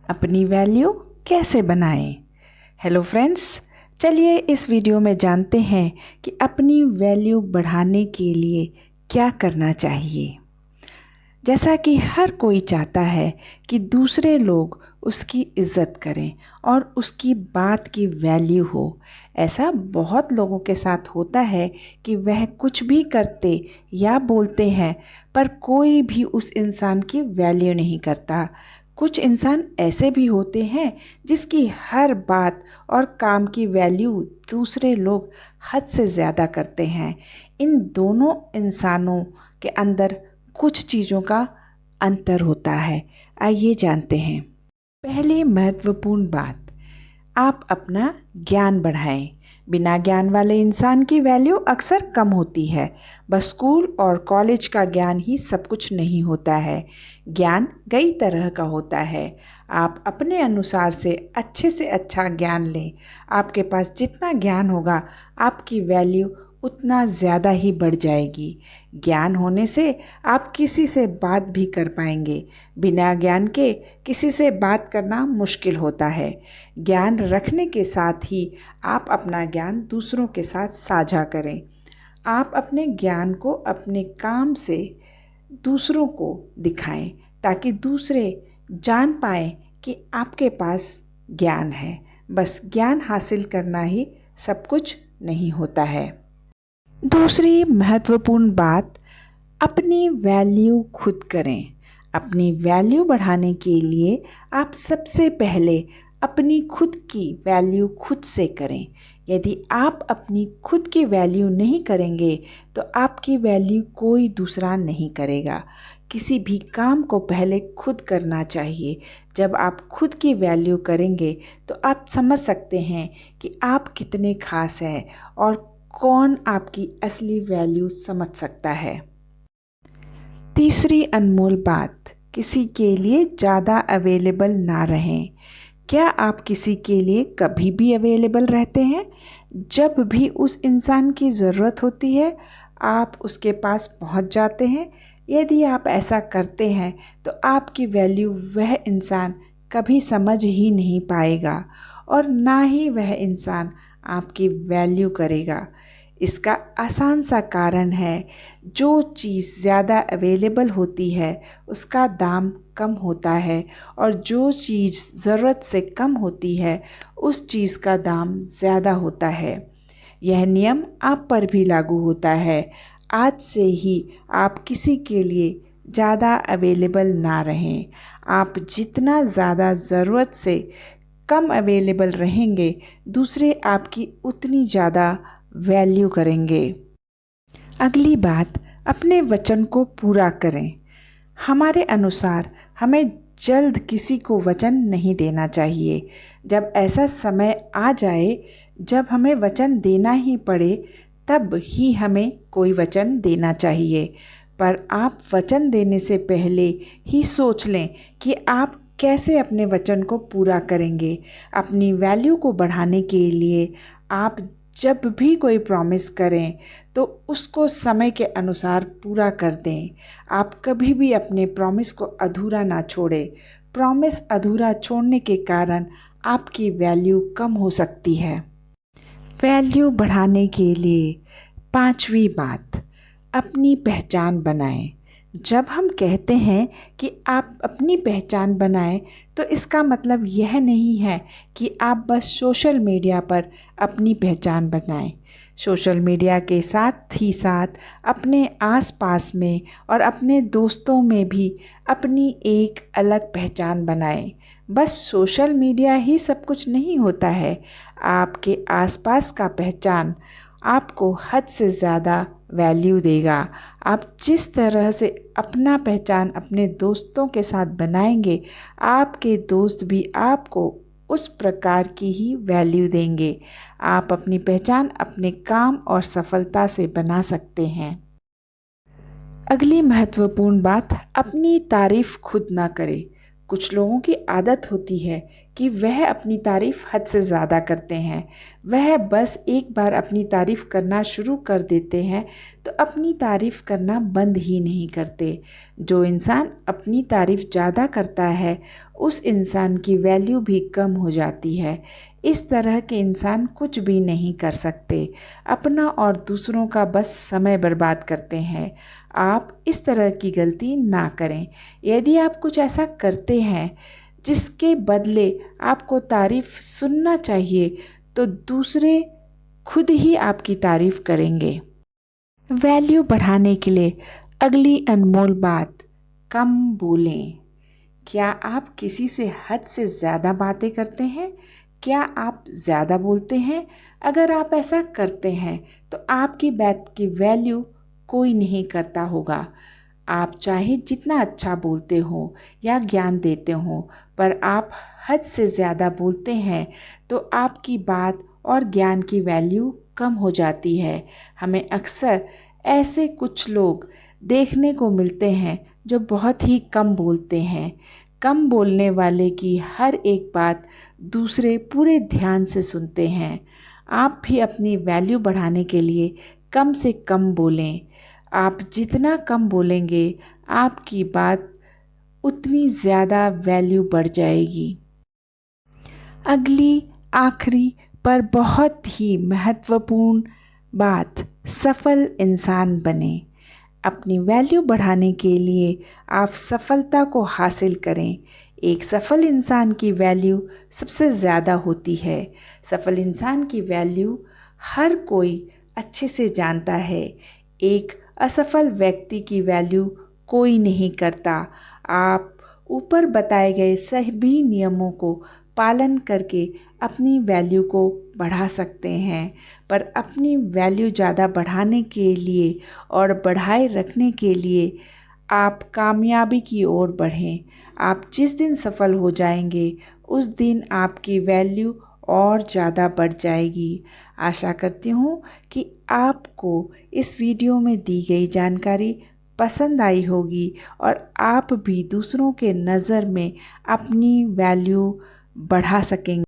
अपनी वैल्यू कैसे बनाएं? हेलो फ्रेंड्स, चलिए इस वीडियो में जानते हैं कि अपनी वैल्यू बढ़ाने के लिए क्या करना चाहिए। जैसा कि हर कोई चाहता है कि दूसरे लोग उसकी इज़्ज़त करें और उसकी बात की वैल्यू हो। ऐसा बहुत लोगों के साथ होता है कि वह कुछ भी करते या बोलते हैं पर कोई भी उस इंसान की वैल्यू नहीं करता। कुछ इंसान ऐसे भी होते हैं जिसकी हर बात और काम की वैल्यू दूसरे लोग हद से ज़्यादा करते हैं। इन दोनों इंसानों के अंदर कुछ चीज़ों का अंतर होता है। आइए जानते हैं। पहली महत्वपूर्ण बात, आप अपना ज्ञान बढ़ाएं। बिना ज्ञान वाले इंसान की वैल्यू अक्सर कम होती है। बस स्कूल और कॉलेज का ज्ञान ही सब कुछ नहीं होता है। ज्ञान कई तरह का होता है। आप अपने अनुसार से अच्छा ज्ञान लें। आपके पास जितना ज्ञान होगा आपकी वैल्यू उतना ज़्यादा ही बढ़ जाएगी। ज्ञान होने से आप किसी से बात भी कर पाएंगे। बिना ज्ञान के किसी से बात करना मुश्किल होता है। ज्ञान रखने के साथ ही आप अपना ज्ञान दूसरों के साथ साझा करें। आप अपने ज्ञान को अपने काम से दूसरों को दिखाएं ताकि दूसरे जान पाएं कि आपके पास ज्ञान है। बस ज्ञान हासिल करना ही सब कुछ नहीं होता है। दूसरी महत्वपूर्ण बात, अपनी वैल्यू खुद करें। अपनी वैल्यू बढ़ाने के लिए आप सबसे पहले अपनी खुद की वैल्यू खुद से करें। यदि आप अपनी खुद की वैल्यू नहीं करेंगे तो आपकी वैल्यू कोई दूसरा नहीं करेगा। किसी भी काम को पहले खुद करना चाहिए। जब आप खुद की वैल्यू करेंगे तो आप समझ सकते हैं कि आप कितने खास हैं और कौन आपकी असली वैल्यू समझ सकता है। तीसरी अनमोल बात, किसी के लिए ज़्यादा अवेलेबल ना रहें। क्या आप किसी के लिए कभी भी अवेलेबल रहते हैं? जब भी उस इंसान की ज़रूरत होती है आप उसके पास पहुंच जाते हैं। यदि आप ऐसा करते हैं तो आपकी वैल्यू वह इंसान कभी समझ ही नहीं पाएगा और ना ही वह इंसान आपकी वैल्यू करेगा। इसका आसान सा कारण है, जो चीज़ ज़्यादा अवेलेबल होती है उसका दाम कम होता है और जो चीज़ ज़रूरत से कम होती है उस चीज़ का दाम ज़्यादा होता है। यह नियम आप पर भी लागू होता है। आज से ही आप किसी के लिए ज़्यादा अवेलेबल ना रहें। आप जितना ज़्यादा ज़रूरत से कम अवेलेबल रहेंगे दूसरे आपकी उतनी ज़्यादा वैल्यू करेंगे। अगली बात, अपने वचन को पूरा करें। हमारे अनुसार हमें जल्द किसी को वचन नहीं देना चाहिए। जब ऐसा समय आ जाए जब हमें वचन देना ही पड़े तब ही हमें कोई वचन देना चाहिए। पर आप वचन देने से पहले ही सोच लें कि आप कैसे अपने वचन को पूरा करेंगे। अपनी वैल्यू को बढ़ाने के लिए आप जब भी कोई प्रॉमिस करें तो उसको समय के अनुसार पूरा कर दें। आप कभी भी अपने प्रॉमिस को अधूरा ना छोड़ें। प्रॉमिस अधूरा छोड़ने के कारण आपकी वैल्यू कम हो सकती है। वैल्यू बढ़ाने के लिए पांचवी बात, अपनी पहचान बनाएं। जब हम कहते हैं कि आप अपनी पहचान बनाएं तो इसका मतलब यह नहीं है कि आप बस सोशल मीडिया पर अपनी पहचान बनाएं। सोशल मीडिया के साथ ही साथ अपने आसपास में और अपने दोस्तों में भी अपनी एक अलग पहचान बनाएं। बस सोशल मीडिया ही सब कुछ नहीं होता है। आपके आसपास का पहचान आपको हद से ज़्यादा वैल्यू देगा। आप जिस तरह से अपना पहचान अपने दोस्तों के साथ बनाएंगे आपके दोस्त भी आपको उस प्रकार की ही वैल्यू देंगे। आप अपनी पहचान अपने काम और सफलता से बना सकते हैं। अगली महत्वपूर्ण बात, अपनी तारीफ खुद ना करें। कुछ लोगों की आदत होती है कि वह अपनी तारीफ़ हद से ज़्यादा करते हैं। वह बस एक बार अपनी तारीफ़ करना शुरू कर देते हैं तो अपनी तारीफ़ करना बंद ही नहीं करते। जो इंसान अपनी तारीफ़ ज़्यादा करता है उस इंसान की वैल्यू भी कम हो जाती है। इस तरह के इंसान कुछ भी नहीं कर सकते, अपना और दूसरों का बस समय बर्बाद करते हैं। आप इस तरह की गलती ना करें। यदि आप कुछ ऐसा करते हैं जिसके बदले आपको तारीफ़ सुनना चाहिए तो दूसरे खुद ही आपकी तारीफ़ करेंगे। वैल्यू बढ़ाने के लिए अगली अनमोल बात, कम बोलें। क्या आप किसी से हद से ज़्यादा बातें करते हैं? क्या आप ज़्यादा बोलते हैं? अगर आप ऐसा करते हैं तो आपकी बात की वैल्यू कोई नहीं करता होगा। आप चाहे जितना अच्छा बोलते हो या ज्ञान देते हो, पर आप हद से ज़्यादा बोलते हैं तो आपकी बात और ज्ञान की वैल्यू कम हो जाती है। हमें अक्सर ऐसे कुछ लोग देखने को मिलते हैं जो बहुत ही कम बोलते हैं। कम बोलने वाले की हर एक बात दूसरे पूरे ध्यान से सुनते हैं। आप भी अपनी वैल्यू बढ़ाने के लिए कम से कम बोलें। आप जितना कम बोलेंगे आपकी बात उतनी ज़्यादा वैल्यू बढ़ जाएगी। अगली आखिरी पर बहुत ही महत्वपूर्ण बात, सफल इंसान बने। अपनी वैल्यू बढ़ाने के लिए आप सफलता को हासिल करें। एक सफल इंसान की वैल्यू सबसे ज़्यादा होती है। सफल इंसान की वैल्यू हर कोई अच्छे से जानता है। एक असफल व्यक्ति की वैल्यू कोई नहीं करता। आप ऊपर बताए गए सभी नियमों को पालन करके अपनी वैल्यू को बढ़ा सकते हैं, पर अपनी वैल्यू ज़्यादा बढ़ाने के लिए और बढ़ाए रखने के लिए आप कामयाबी की ओर बढ़ें। आप जिस दिन सफल हो जाएंगे उस दिन आपकी वैल्यू और ज़्यादा बढ़ जाएगी। आशा करती हूँ कि आपको इस वीडियो में दी गई जानकारी पसंद आई होगी और आप भी दूसरों के नज़र में अपनी वैल्यू बढ़ा सकेंगे।